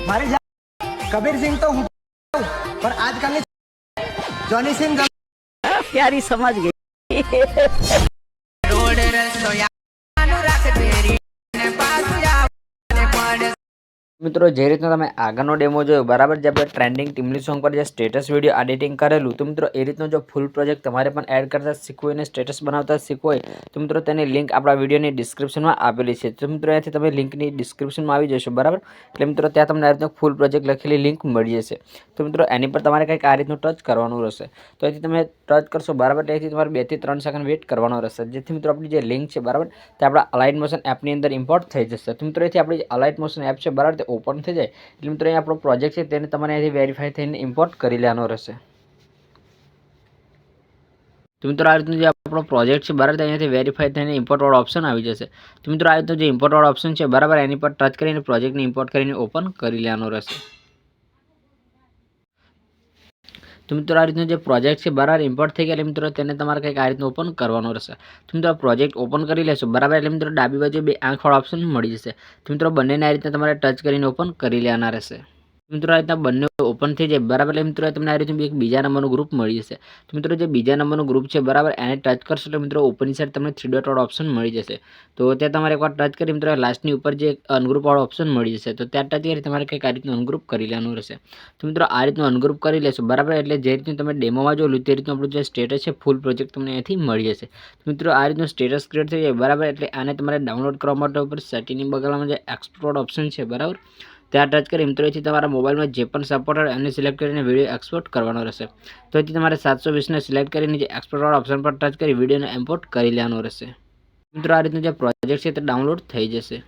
મારી કબીર સિંહ તો હું પણ આજકાલની જોની સિંહ प्यारी समझ गई મિત્રો જે રીતના તમે આગળનો ડેમો જોયો બરાબર, જે આપણે ટ્રેન્ડિંગ ટીમલી સોંગ પર જે સ્ટેટસ વિડીયો એડિટિંગ કરેલું, તો મિત્રો એ રીતનો જો ફૂલ પ્રોજેક્ટ તમારે પણ એડ કરતા શીખવું હોય અને સ્ટેટસ બનાવતા શીખવું હોય તો મિત્રો તેની લિંક આપણા વિડીયોની ડિસ્ક્રિપ્શનમાં આપેલી છે. તો મિત્રો અહીંયાથી તમે લિંકની ડિસ્ક્રિપ્શનમાં આવી જશો બરાબર, એટલે મિત્રો ત્યાં તમને આ રીતનો ફૂલ પ્રોજેક્ટ લખેલી લિંક મળી જશે. તો મિત્રો એની પર તમારે કંઈક આ રીતનું ટચ કરવાનું રહેશે. તો અહીંથી તમે ટચ કરશો બરાબર, ત્યાંથી તમારે 2 થી 3 સેકન્ડ વેઇટ કરવાનો રહેશે, જેથી મિત્રો આપણી જે લિંક છે બરાબર તે આપણા અલાઇન મોશન એપની અંદર ઇમ્પોર્ટ થઈ જશે. તો મિત્રો અહીંથી આપણી અલાઇન મોશન એપ છે બરાબર તે ઓપન થઈ જાય એટલે મિત્રો અહીં આપણો પ્રોજેક્ટ છે તેને તમારે અહીંથી વેરીફાઈ થઈને ઇમ્પોર્ટ કરી લેવાનો રહેશે. તો મિત્રો આ રીતનું જે આપણો પ્રોજેક્ટ છે બરાબર અહીંયાથી વેરીફાઈ થઈને ઇમ્પોર્ટ વાળો ઓપ્શન આવી જશે. તો મિત્રો આ રીતનું જે ઇમ્પોર્ટ વાળો ઓપ્શન છે બરાબર એની પર ટચ કરીને પ્રોજેક્ટને ઇમ્પોર્ટ કરીને ઓપન કરી લેવાનો રહેશે. તો મિત્રો આ રીતનું જે પ્રોજેક્ટ છે બરાબર ઇમ્પોર્ટ થઈ ગયા એટલે મિત્રો તેને તમારે કંઈક આ રીતનું ઓપન કરવાનો રહેશે. તો મિત્રો આ પ્રોજેક્ટ ઓપન કરી લેશો બરાબર એટલે મિત્રો ડાબી બાજુ 2 આંખવાળો ઓપ્શન મળી જશે. તો મિત્રો બંનેને આ રીતના તમારે ટચ કરીને ઓપન કરી લેવાના રહેશે. મિત્રો આ રીતના બંને ઓપન થઈ જાય બરાબર એટલે મિત્રો તમને આ રીતનું એક બીજા નંબરનું ગ્રુપ મળી જશે. તો મિત્રો જે બીજા નંબરનું ગ્રુપ છે બરાબર એને ટચ કરશો એટલે મિત્રો ઉપરની સાઈડ તમને 3 ડોટ વાળો ઓપ્શન મળી જશે. તો ત્યાં તમારે એકવાર ટચ કરી મિત્રો લાસ્ટની ઉપર જે અનગ્રુપ વાળો ઓપ્શન મળી જશે. તો ત્યાં ટચ કરી તમારે કંઈક આ રીતનું અનગ્રુપ કરી લેવાનું રહેશે. તો મિત્રો આ રીતનું અનગ્રુપ કરી લેશો બરાબર એટલે જે રીતનું તમે ડેમોમાં જોયું તે રીતનું આપણું જે સ્ટેટસ છે ફૂલ પ્રોજેક્ટ તમને અહીંથી મળી જશે. તો મિત્રો આ રીતનું સ્ટેટસ ક્રિએટ થઈ જાય બરાબર એટલે આને તમારે ડાઉનલોડ કરવા માટે ઉપર સેટિંગની બગલમાં જે એક્સપોર્ટ ઓપ્શન છે બરાબર ત્યાં ટચ કરી મિત્રો અહીંથી તમારા મોબાઈલમાં જે પણ સપોર્ટર એને સિલેક્ટ કરીને વિડીયો એક્સપોર્ટ કરવાનો રહેશે. તો અહીંથી તમારે 720ને સિલેક્ટ કરીને જે એક્સપોર્ટ વાળા ઓપ્શન પર ટચ કરી વિડીયોને ઇમ્પોર્ટ કરી લેવાનો રહેશે. મિત્રો આ રીતનું જે પ્રોજેક્ટ છે તે ડાઉનલોડ થઈ જશે.